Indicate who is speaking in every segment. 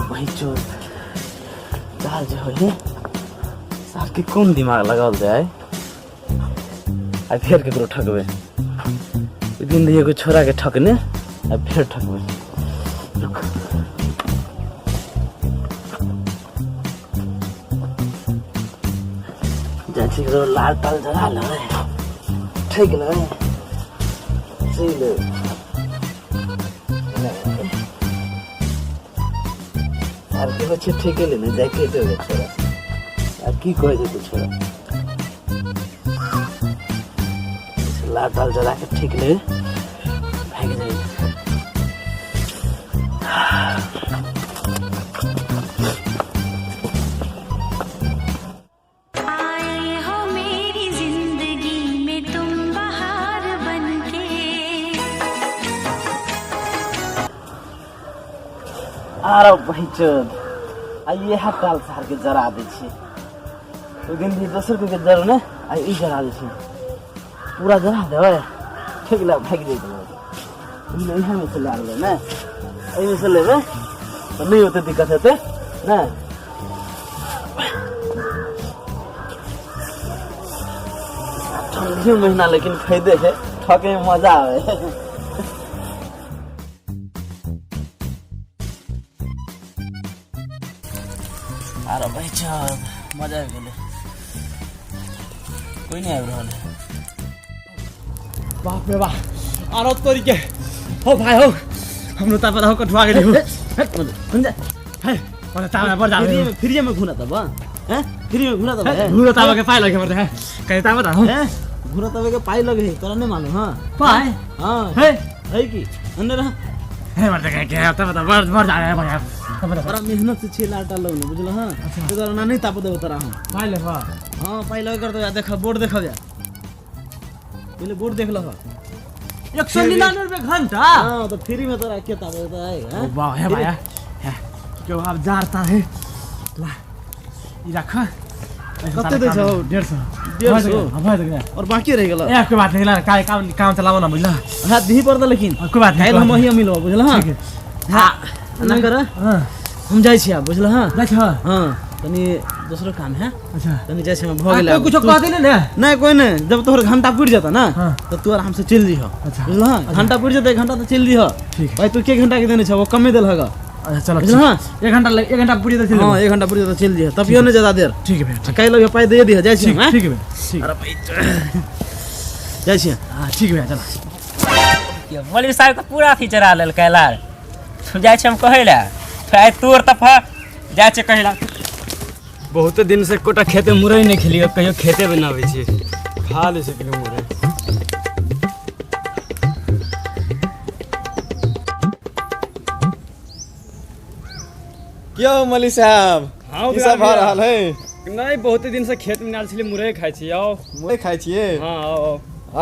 Speaker 1: भाई चोर चार जो है सार के कौन दिमाग लगाल दे आए आ फिर केकरो ठकबे दिन दिए को छोरा के ठकने आ फिर ठकबे जैसे करो लाल ताल जला ले ठीक लगे सही ले यार के बच्चे ठेके लेने जाके तो छोरा यार की कहे जे तू छोरा लाल ताल जला के ठीक ले भाग जाए अरे भाई चोद आइए हाथ टाल सार के जरा दे छी ओ दिन भी दोसर के जरा ने आई ई जरा दे छी पूरा जरा दे ठीक ला भाग दे तुम नहीं है में से ला ले ना आई में से लेबे तो नहीं होते दिक्कत होते ना ठंडी महीना लेकिन फायदे है ठके में मजा आवे अरे भाई चल मजा आ गेले कोई नहीं आब रहल
Speaker 2: बाप रे बाप अरे तोरी के हो भाई हो हमरो ता पता हो कठवा गेले हो
Speaker 1: सुन जा
Speaker 2: है पर ता पर जा
Speaker 1: फ्री में घुना तब हैं फ्री में घुना तब
Speaker 2: घुरा ता के पाई लगे मरते है कहे ता बता हो
Speaker 1: घुना तब के पाई लगे तोरा नहीं मालूम हां
Speaker 2: पाई
Speaker 1: हां
Speaker 2: है
Speaker 1: की अंदर
Speaker 2: है मरते के ता बता बर जा रहा है
Speaker 1: बड़ा मेहनत से 6 लाख डाल लो बुझल हां तो तोरा नहीं ताप दे तोरा हां
Speaker 2: पाई ले
Speaker 1: हां पाई लगे कर तो देख बोर्ड देखा जा पहले बोर्ड देख लो
Speaker 2: 199 रुपए घंटा
Speaker 1: हां तो फ्री में तोरा के ताप देता है हैं
Speaker 2: वाह है भाई क्यों आप जारता है ला ई रख
Speaker 1: कते दे छौ 150 और बाकी रह गेला
Speaker 2: एक बात नहीं ला काम चलावो ना बुझला
Speaker 1: हां दी पर द लेकिन
Speaker 2: कोई बात नहीं
Speaker 1: हम ही मिलो बुझला हां हां ना कर हम जाय छी बुझला हां
Speaker 2: जाय छ
Speaker 1: हां तनी दूसरो काम है
Speaker 2: अच्छा
Speaker 1: तनी जैसे में भ गेला
Speaker 2: कुछ कह दे ना
Speaker 1: नहीं कोई नहीं जब तोहर घंटा पूर जाता ना तो तू आराम से चल जी हो
Speaker 2: अच्छा
Speaker 1: बुझला हां घंटा पूर जाता 1 घंटा तो चल जी हो
Speaker 2: ठीक
Speaker 1: भाई तू के घंटा के देने छ वो कम देल होगा
Speaker 2: अच्छा चलो
Speaker 1: बुझला हां
Speaker 2: 1 घंटा पूरी तो चल
Speaker 1: हां 1 घंटा पूर जाता चल जी तब यो नहीं ज्यादा देर
Speaker 2: ठीक है भैया
Speaker 1: कई लोग पाई दे दी जाय छी
Speaker 2: ठीक है भैया
Speaker 1: अरे भाई जाय छी
Speaker 2: हां ठीक है भैया चलो
Speaker 3: मौलवी साहब का पूरा अथी चरा लेल कैला जाय छी हम कहैला आइ तोर तफा जाय छै कहैला
Speaker 2: बहुत दिन से कोटा खेते मुरई नहीं खेलियो कहियो खेते बनावे छी खा ले से मुरई
Speaker 4: क्या मौलवी साहब की सब भा रहल है
Speaker 2: नहीं बहुत दिन से खेत में नाल छली मुरई खाइ छी आओ
Speaker 4: मुरई खाइ छिए
Speaker 2: हां आओ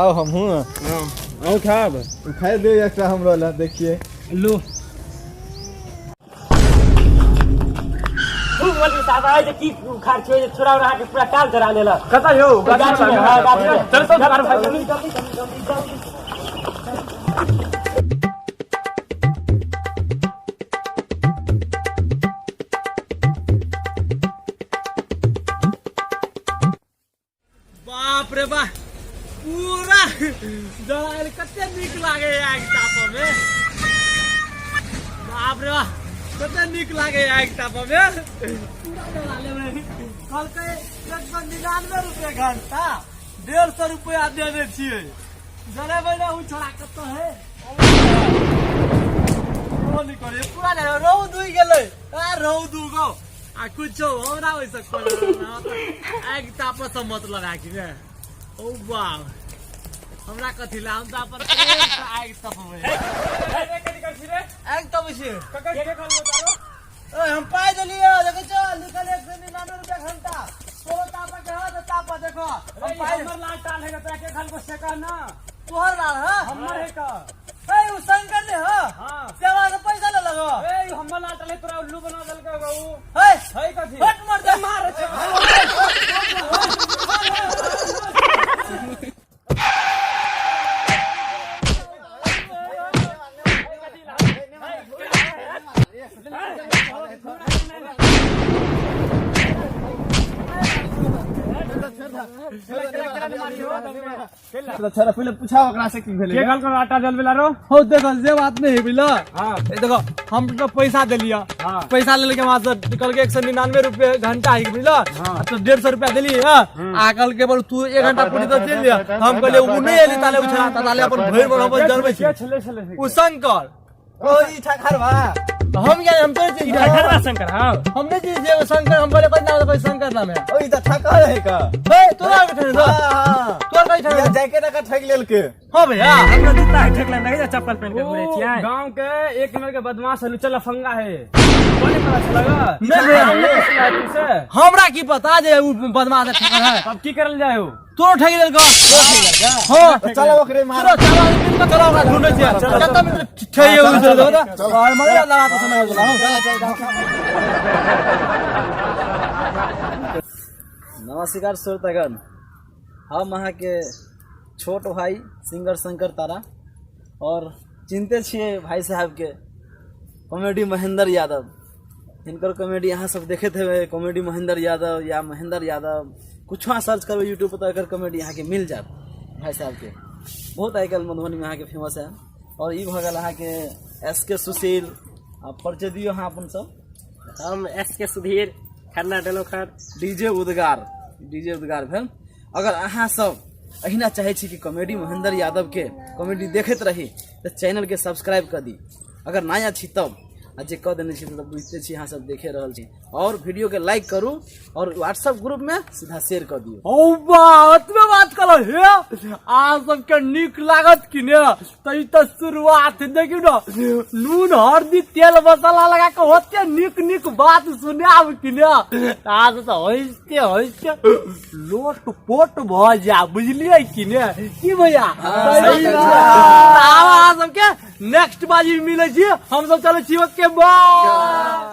Speaker 4: आओ हमहू
Speaker 2: हां आओ खाब
Speaker 4: खाइ दे एकटा हमरो ला देखिए
Speaker 2: लो
Speaker 3: मौलवी साहब आइ जे की खार छै छोरा रहा के पूरा टाल चरा लेला
Speaker 2: कता यो
Speaker 3: गाछ में हां गाछ में चल चल मारो भाई जल्दी
Speaker 2: बाप रे बा पूरा दाल कते निक लागे आग ताप में बाप रे बा कते निक लागे आग ताप में पूरा डाले में कल के 199 रुपए घंटा 150 रुपया देने छिए जरे बना उ छोड़ा कत है ओ नहीं करे पूरा ले रौ दुई गेले आ रौ दुगो आ कुछ हमरा होई सकल ना आग ताप से मतलब आ कि रे ओ वाह हमरा कथि ला हम ता पर आग ताप में कथि कर छी रे आग ताप छी ककर के कर तारो
Speaker 1: ए हम पाई देलिए देखो चल निकल 199 रुपया घंटा तो ताप के हाथ ताप देखो
Speaker 2: हम पाई हमर लाल टाल है तो के खाल को सेका ना
Speaker 1: तोहर लाल है
Speaker 2: हमर है का
Speaker 1: ए उ शंकर ने हो
Speaker 2: हां
Speaker 1: सेवा से पैसा ले लगो
Speaker 2: ए हमर लाल टाल तोरा उल्लू बना देल के बाबू
Speaker 1: है
Speaker 2: कथि
Speaker 1: हट मर दे मार
Speaker 4: अच्छा पहले पूछा ओकरा से की भेले
Speaker 2: के गल कर आटा जल बेला रो हो देखो जे बात नहीं बिला हां देखो हम तो पैसा दे लिया पैसा ले के वहां से निकल के 199 रुपए घंटा ही बिला तो 150 रुपया देली आकल के बोल तू 1 घंटा पूरी तो दे लिया हम कहले उ नहीं एली ताले उछला ताले अपन भइर बराबर जरबे छी उ शंकर
Speaker 4: ओ ई ठखार बा
Speaker 2: हम क्या हम तो चीज
Speaker 3: ठखरवा शंकर हां
Speaker 2: हमने चीज जे शंकर हम बोले कोई नाम कोई शंकर नाम है
Speaker 4: ओ ई त ठखार है का
Speaker 2: हे तोरा के ठहर दो
Speaker 4: हां
Speaker 2: तोरा कहीं ठहर
Speaker 4: जैकेट का ठग लेल के
Speaker 2: हां भैया
Speaker 3: हमरा जूता ठकला नहीं जा चप्पल पहन के घूरे छियै
Speaker 2: गांव के एक नंबर के बदमाश है चल फंगा है कोने पता चला नहीं भैया हमरा की पता जे बदमाश है ठकर है अब की करल जाए हो तो ठगी लेल का हां
Speaker 4: चलो ओकरे मार
Speaker 2: चलो दिन चलो का ढूंढे छियै कत मिनट ठई हो दो और मगर लगा तो समय हो
Speaker 1: नमस्कार श्रोतागण, हम वहाँ के छोट भाई सिंगर शंकर तारा और चिंते छिए भाई साहब के कॉमेडी महेंद्र यादव। इनकर कॉमेडी यहाँ सब देखे थे, कॉमेडी महेंद्र यादव या महेंद्र यादव कुछ सर्च करबे यूट्यूब पर तो एकर कॉमेडी यहाँ के मिल जात। भाई साहब के बहुत आजकल मधुबनी में यहाँ के फेमस है। और ई भगल यहाँ के SK सुशील, आप परिचय दियो हाँ अपन सब।
Speaker 3: हम SK सुधीर खन्ना डलोखर
Speaker 1: डीजे उद्गार भेल। अगर अहाँ सब अहिना चाहे छी कि कॉमेडी महेंद्र यादव के कॉमेडी देखते रही तो चैनल के सब्सक्राइब कर दी। अगर नया छी तब आ जे कह देने छी तो बुझते छी अहाँ सब देखे रहल छी। और वीडियो के लाइक करू और व्हाट्सएप ग्रुप में सीधा शेयर कर दियो।
Speaker 2: ओ बात में बात करो हे आ सबके निक लागत कि ने तो ई तो शुरुआत देखियो ना नून हल्दी तेल मसाला लगा के होते निक बात सुने आब कि ने आज तो होइते लोट पोट भ जा बुझलिए कि ने की भैया सही बात। आवा सबके नेक्स्ट बाजी मिले छी हम सब चले छी ओके बाय।